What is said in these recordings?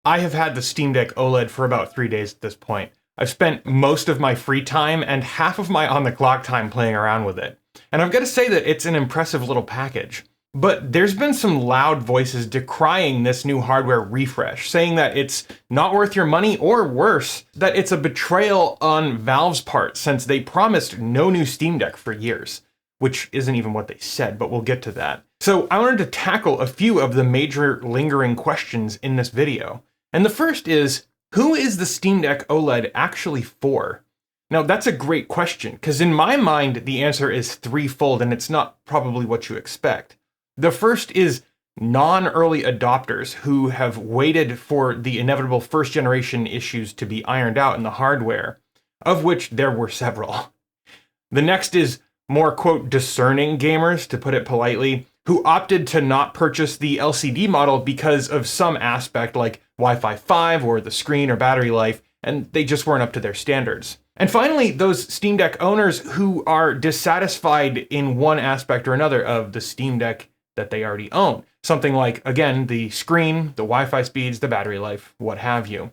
I have had the Steam Deck OLED for about 3 days at this point. I've spent most of my free time and half of my on-the-clock time playing around with it. And I've got to say that it's an impressive little package. But there's been some loud voices decrying this new hardware refresh, saying that it's not worth your money, or worse, that it's a betrayal on Valve's part since they promised no new Steam Deck for years. Which isn't even what they said, but we'll get to that. So I wanted to tackle a few of the major lingering questions in this video. And the first is, who is the Steam Deck OLED actually for? Now that's a great question, because in my mind the answer is threefold, and it's not probably what you expect. The first is non-early adopters who have waited for the inevitable first generation issues to be ironed out in the hardware, of which there were several. The next is more, quote, discerning gamers, to put it politely, who opted to not purchase the LCD model because of some aspect like Wi-Fi 5 or the screen or battery life, and they just weren't up to their standards. And finally, those Steam Deck owners who are dissatisfied in one aspect or another of the Steam Deck that they already own. Something like, again, the screen, the Wi-Fi speeds, the battery life, what have you.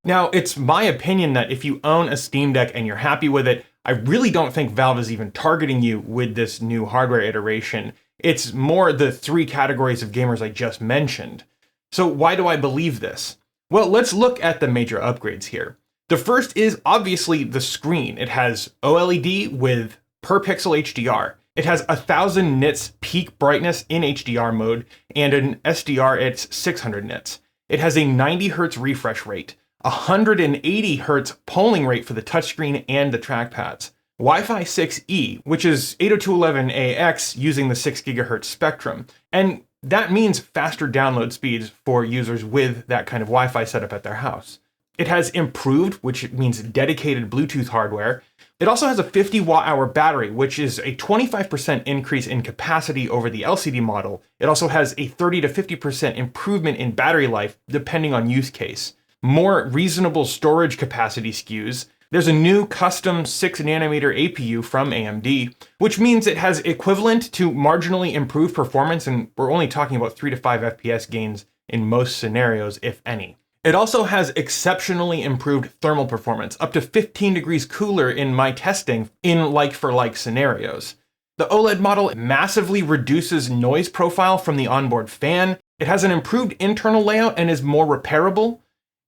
Now, it's my opinion that if you own a Steam Deck and you're happy with it, I really don't think Valve is even targeting you with this new hardware iteration. It's more the three categories of gamers I just mentioned. So why do I believe this? Well, let's look at the major upgrades here. The first is obviously the screen. It has OLED with per pixel HDR. It has 1000 nits peak brightness in HDR mode, and an SDR it's 600 nits. It has a 90 Hz refresh rate, 180 Hz polling rate for the touchscreen and the trackpads, Wi-Fi 6E, which is 802.11ax using the 6 GHz spectrum, and that means faster download speeds for users with that kind of Wi-Fi setup at their house. It has improved, which means dedicated Bluetooth hardware. It also has a 50 watt-hour battery, which is a 25% increase in capacity over the LCD model. It also has a 30 to 50% improvement in battery life, depending on use case. More reasonable storage capacity SKUs. There's a new custom 6nm APU from AMD, which means it has equivalent to marginally improved performance, and we're only talking about 3 to 5 FPS gains in most scenarios, if any. It also has exceptionally improved thermal performance, up to 15 degrees cooler in my testing in like-for-like scenarios. The OLED model massively reduces noise profile from the onboard fan. It has an improved internal layout and is more repairable.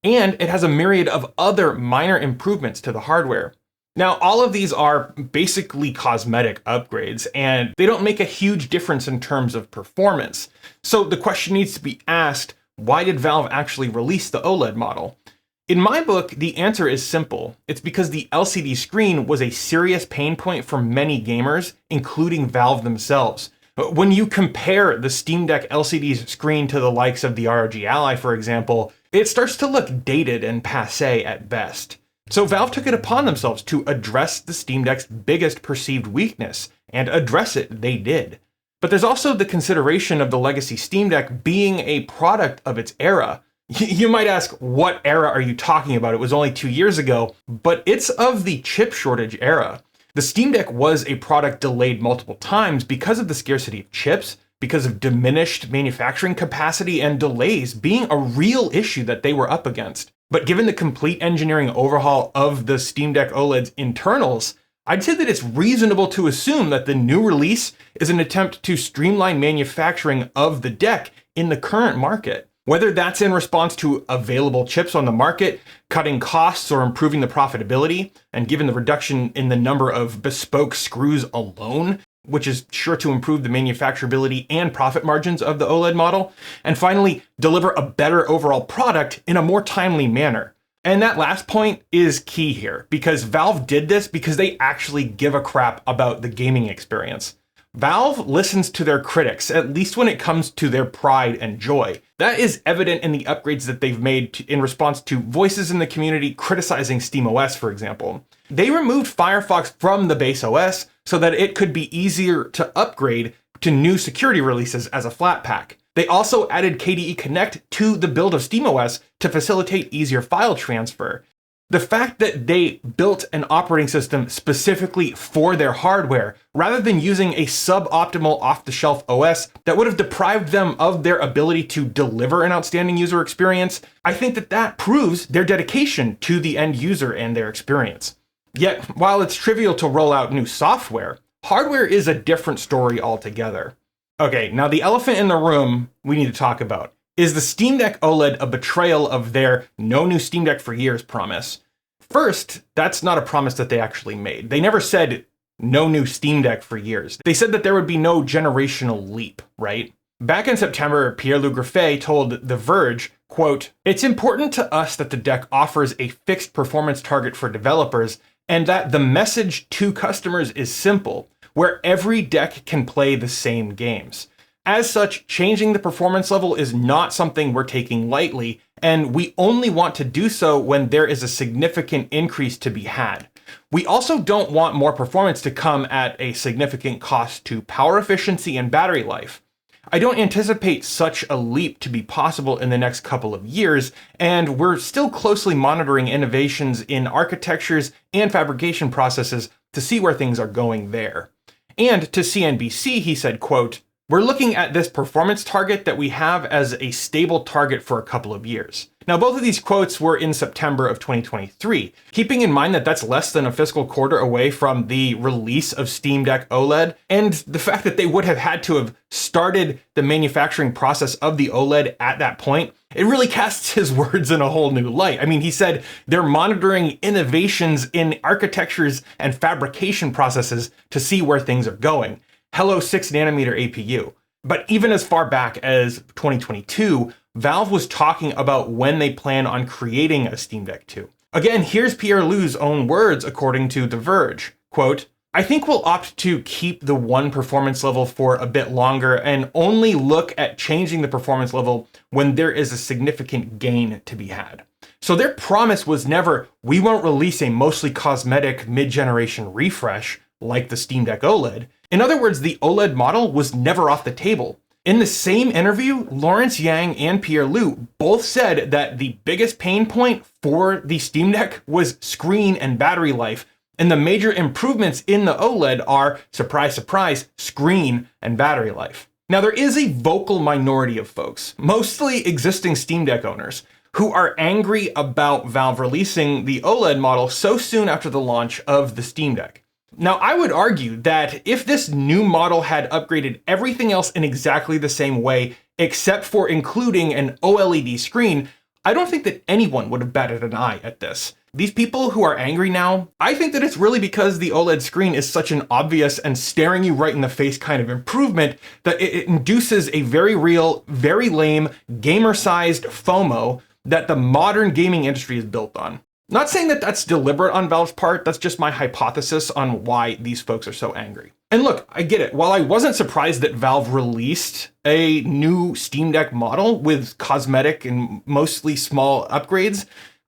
And it has a myriad of other minor improvements to the hardware. Now, all of these are basically cosmetic upgrades, and they don't make a huge difference in terms of performance. So the question needs to be asked, why did Valve actually release the OLED model? In my book, the answer is simple. It's because the LCD screen was a serious pain point for many gamers, including Valve themselves. When you compare the Steam Deck LCD's screen to the likes of the ROG Ally, for example, it starts to look dated and passé at best. So Valve took it upon themselves to address the Steam Deck's biggest perceived weakness, and address it they did. But there's also the consideration of the legacy Steam Deck being a product of its era. You might ask, what era are you talking about? It was only 2 years ago, but it's of the chip shortage era. The Steam Deck was a product delayed multiple times because of the scarcity of chips, because of diminished manufacturing capacity and delays being a real issue that they were up against. But given the complete engineering overhaul of the Steam Deck OLED's internals, I'd say that it's reasonable to assume that the new release is an attempt to streamline manufacturing of the deck in the current market. Whether that's in response to available chips on the market, cutting costs, or improving the profitability, and given the reduction in the number of bespoke screws alone, which is sure to improve the manufacturability and profit margins of the OLED model, and finally, deliver a better overall product in a more timely manner. And that last point is key here, because Valve did this because they actually give a crap about the gaming experience. Valve listens to their critics, at least when it comes to their pride and joy. That is evident in the upgrades that they've made in response to voices in the community criticizing SteamOS, for example. They removed Firefox from the base OS so that it could be easier to upgrade to new security releases as a flat pack. They also added KDE Connect to the build of SteamOS to facilitate easier file transfer. The fact that they built an operating system specifically for their hardware, rather than using a suboptimal off-the-shelf OS that would have deprived them of their ability to deliver an outstanding user experience, I think that proves their dedication to the end user and their experience. Yet, while it's trivial to roll out new software, hardware is a different story altogether. Okay, now the elephant in the room we need to talk about. Is the Steam Deck OLED a betrayal of their no new Steam Deck for years promise? First, that's not a promise that they actually made. They never said no new Steam Deck for years. They said that there would be no generational leap, right? Back in September, Pierre-Loup Graffet told The Verge, quote, "It's important to us that the deck offers a fixed performance target for developers and that the message to customers is simple, where every deck can play the same games. As such, changing the performance level is not something we're taking lightly, and we only want to do so when there is a significant increase to be had. We also don't want more performance to come at a significant cost to power efficiency and battery life. I don't anticipate such a leap to be possible in the next couple of years, and we're still closely monitoring innovations in architectures and fabrication processes to see where things are going there." And to CNBC, he said, quote, "We're looking at this performance target that we have as a stable target for a couple of years." Now, both of these quotes were in September of 2023, keeping in mind that that's less than a fiscal quarter away from the release of Steam Deck OLED, and the fact that they would have had to have started the manufacturing process of the OLED at that point, it really casts his words in a whole new light. I mean, he said they're monitoring innovations in architectures and fabrication processes to see where things are going. Hello 6nm APU. But even as far back as 2022, Valve was talking about when they plan on creating a Steam Deck 2. Again, here's Pierre-Loup's own words according to The Verge. Quote, "I think we'll opt to keep the one performance level for a bit longer and only look at changing the performance level when there is a significant gain to be had." So their promise was never, we won't release a mostly cosmetic mid-generation refresh like the Steam Deck OLED. In other words, the OLED model was never off the table. In the same interview, Lawrence Yang and Pierre-Loup both said that the biggest pain point for the Steam Deck was screen and battery life, and the major improvements in the OLED are, surprise, surprise, screen and battery life. Now, there is a vocal minority of folks, mostly existing Steam Deck owners, who are angry about Valve releasing the OLED model so soon after the launch of the Steam Deck. Now, I would argue that if this new model had upgraded everything else in exactly the same way, except for including an OLED screen, I don't think that anyone would have batted an eye at this. These people who are angry now, I think that it's really because the OLED screen is such an obvious and staring you right in the face kind of improvement that it induces a very real, very lame, gamer-sized FOMO that the modern gaming industry is built on. Not saying that that's deliberate on Valve's part, that's just my hypothesis on why these folks are so angry. And look, I get it. While I wasn't surprised that Valve released a new Steam Deck model with cosmetic and mostly small upgrades,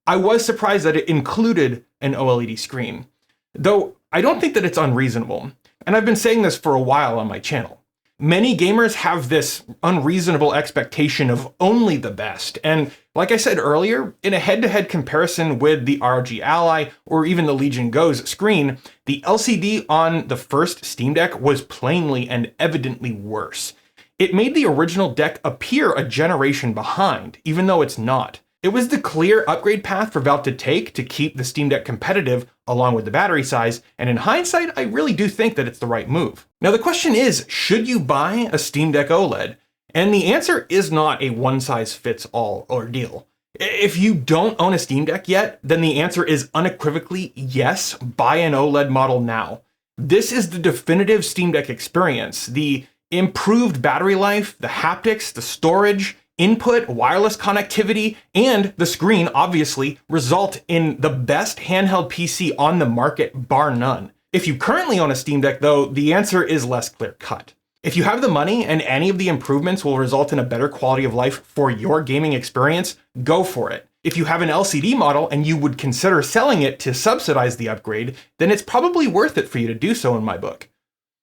I was surprised that it included an OLED screen. Though I don't think that it's unreasonable, and I've been saying this for a while on my channel. Many gamers have this unreasonable expectation of only the best, and like I said earlier, in a head-to-head comparison with the ROG Ally or even the Legion Go's screen, the LCD on the first Steam Deck was plainly and evidently worse. It made the original deck appear a generation behind, even though it's not. It was the clear upgrade path for Valve to take to keep the Steam Deck competitive along with the battery size, and in hindsight, I really do think that it's the right move. Now the question is, should you buy a Steam Deck OLED? And the answer is not a one-size-fits-all ordeal. If you don't own a Steam Deck yet, then the answer is unequivocally yes, buy an OLED model now. This is the definitive Steam Deck experience. The improved battery life, the haptics, the storage, input, wireless connectivity, and the screen, obviously, result in the best handheld PC on the market, bar none. If you currently own a Steam Deck, though, the answer is less clear-cut. If you have the money and any of the improvements will result in a better quality of life for your gaming experience, go for it. If you have an LCD model and you would consider selling it to subsidize the upgrade, then it's probably worth it for you to do so in my book.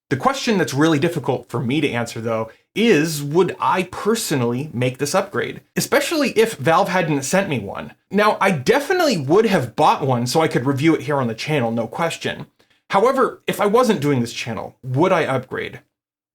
The question that's really difficult for me to answer, though, is, would I personally make this upgrade? Especially if Valve hadn't sent me one. Now, I definitely would have bought one so I could review it here on the channel, no question. However, if I wasn't doing this channel, would I upgrade?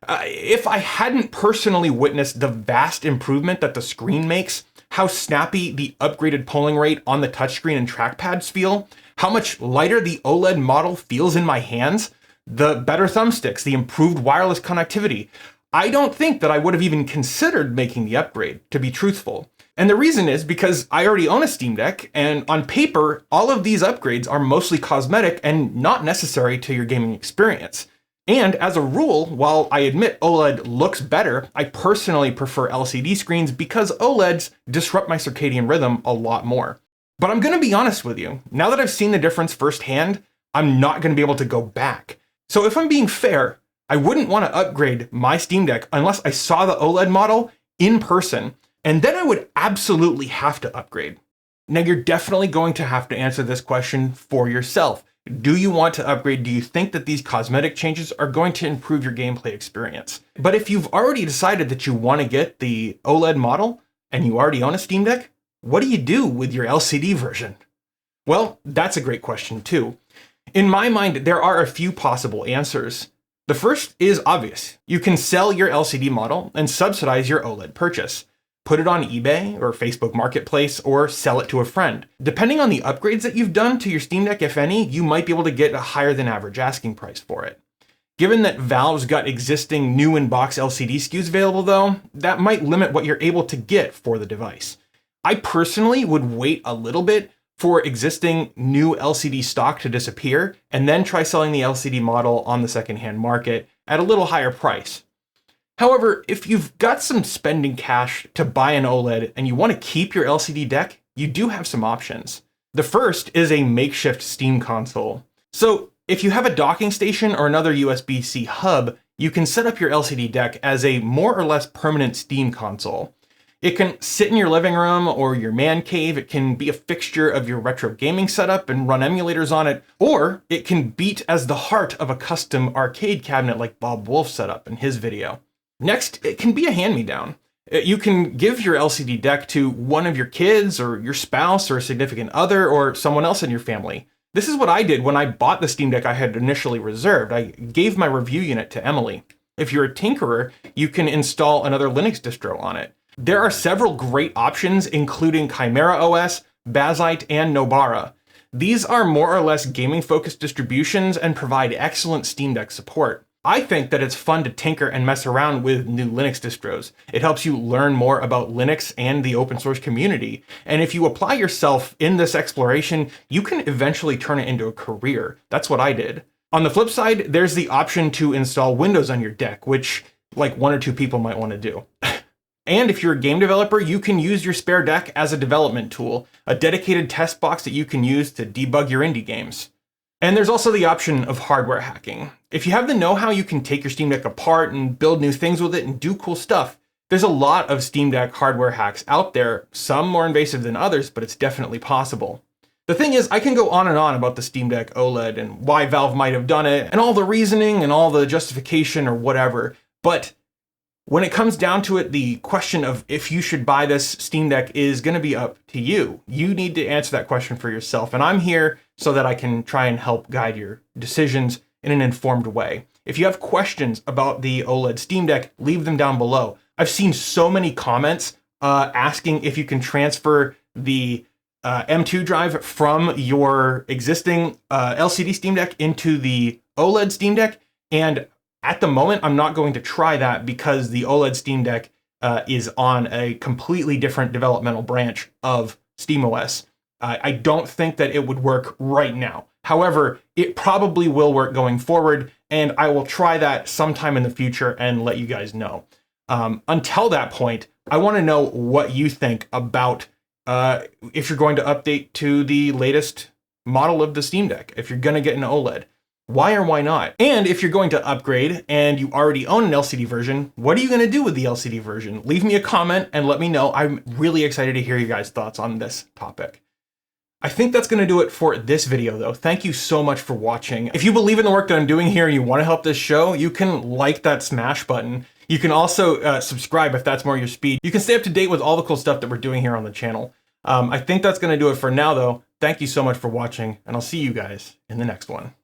If I hadn't personally witnessed the vast improvement that the screen makes, how snappy the upgraded polling rate on the touchscreen and trackpads feel, how much lighter the OLED model feels in my hands, the better thumbsticks, the improved wireless connectivity, I don't think that I would have even considered making the upgrade, to be truthful. And the reason is because I already own a Steam Deck, and on paper, all of these upgrades are mostly cosmetic and not necessary to your gaming experience. And as a rule, while I admit OLED looks better, I personally prefer LCD screens because OLEDs disrupt my circadian rhythm a lot more. But I'm gonna be honest with you, now that I've seen the difference firsthand, I'm not gonna be able to go back. So if I'm being fair, I wouldn't want to upgrade my Steam Deck unless I saw the OLED model in person, and then I would absolutely have to upgrade. Now, you're definitely going to have to answer this question for yourself. Do you want to upgrade? Do you think that these cosmetic changes are going to improve your gameplay experience? But if you've already decided that you want to get the OLED model and you already own a Steam Deck, what do you do with your LCD version? Well, that's a great question too. In my mind, there are a few possible answers. The first is obvious. You can sell your LCD model and subsidize your OLED purchase. Put it on eBay or Facebook Marketplace or sell it to a friend. Depending on the upgrades that you've done to your Steam Deck, if any, you might be able to get a higher than average asking price for it. Given that Valve's got existing new in-box LCD SKUs available though, that might limit what you're able to get for the device. I personally would wait a little bit for existing new LCD stock to disappear, and then try selling the LCD model on the secondhand market at a little higher price. However, if you've got some spending cash to buy an OLED and you want to keep your LCD deck, you do have some options. The first is a makeshift Steam console. So if you have a docking station or another USB-C hub, you can set up your LCD deck as a more or less permanent Steam console. It can sit in your living room or your man cave, it can be a fixture of your retro gaming setup and run emulators on it, or it can beat as the heart of a custom arcade cabinet like Bob Wolf set up in his video. Next, it can be a hand-me-down. You can give your LCD deck to one of your kids or your spouse or a significant other or someone else in your family. This is what I did when I bought the Steam Deck I had initially reserved. I gave my review unit to Emily. If you're a tinkerer, you can install another Linux distro on it. There are several great options, including Chimera OS, Bazzite, and Nobara. These are more or less gaming-focused distributions and provide excellent Steam Deck support. I think that it's fun to tinker and mess around with new Linux distros. It helps you learn more about Linux and the open source community. And if you apply yourself in this exploration, you can eventually turn it into a career. That's what I did. On the flip side, there's the option to install Windows on your deck, which like one or two people might want to do. And if you're a game developer, you can use your spare deck as a development tool, a dedicated test box that you can use to debug your indie games. And there's also the option of hardware hacking. If you have the know-how, you can take your Steam Deck apart and build new things with it and do cool stuff. There's a lot of Steam Deck hardware hacks out there, some more invasive than others, but it's definitely possible. The thing is, I can go on and on about the Steam Deck OLED and why Valve might have done it, and all the reasoning and all the justification or whatever, but when it comes down to it, the question of if you should buy this Steam Deck is going to be up to you. You need to answer that question for yourself, and I'm here so that I can try and help guide your decisions in an informed way. If you have questions about the OLED Steam Deck, leave them down below. I've seen so many comments asking if you can transfer the M2 drive from your existing LCD Steam Deck into the OLED Steam Deck, and at the moment, I'm not going to try that because the OLED Steam Deck is on a completely different developmental branch of SteamOS. I don't think that it would work right now. However, it probably will work going forward, and I will try that sometime in the future and let you guys know. Until that point, I want to know what you think about if you're going to update to the latest model of the Steam Deck, if you're going to get an OLED. Why or why not? And if you're going to upgrade and you already own an LCD version, what are you going to do with the LCD version? Leave me a comment and let me know. I'm really excited to hear you guys' thoughts on this topic. I think that's going to do it for this video though. Thank you so much for watching. If you believe in the work that I'm doing here and you want to help this show, you can like that smash button. You can also subscribe if that's more your speed. You can stay up to date with all the cool stuff that we're doing here on the channel. I think that's going to do it for now, though. Thank you so much for watching, and I'll see you guys in the next one.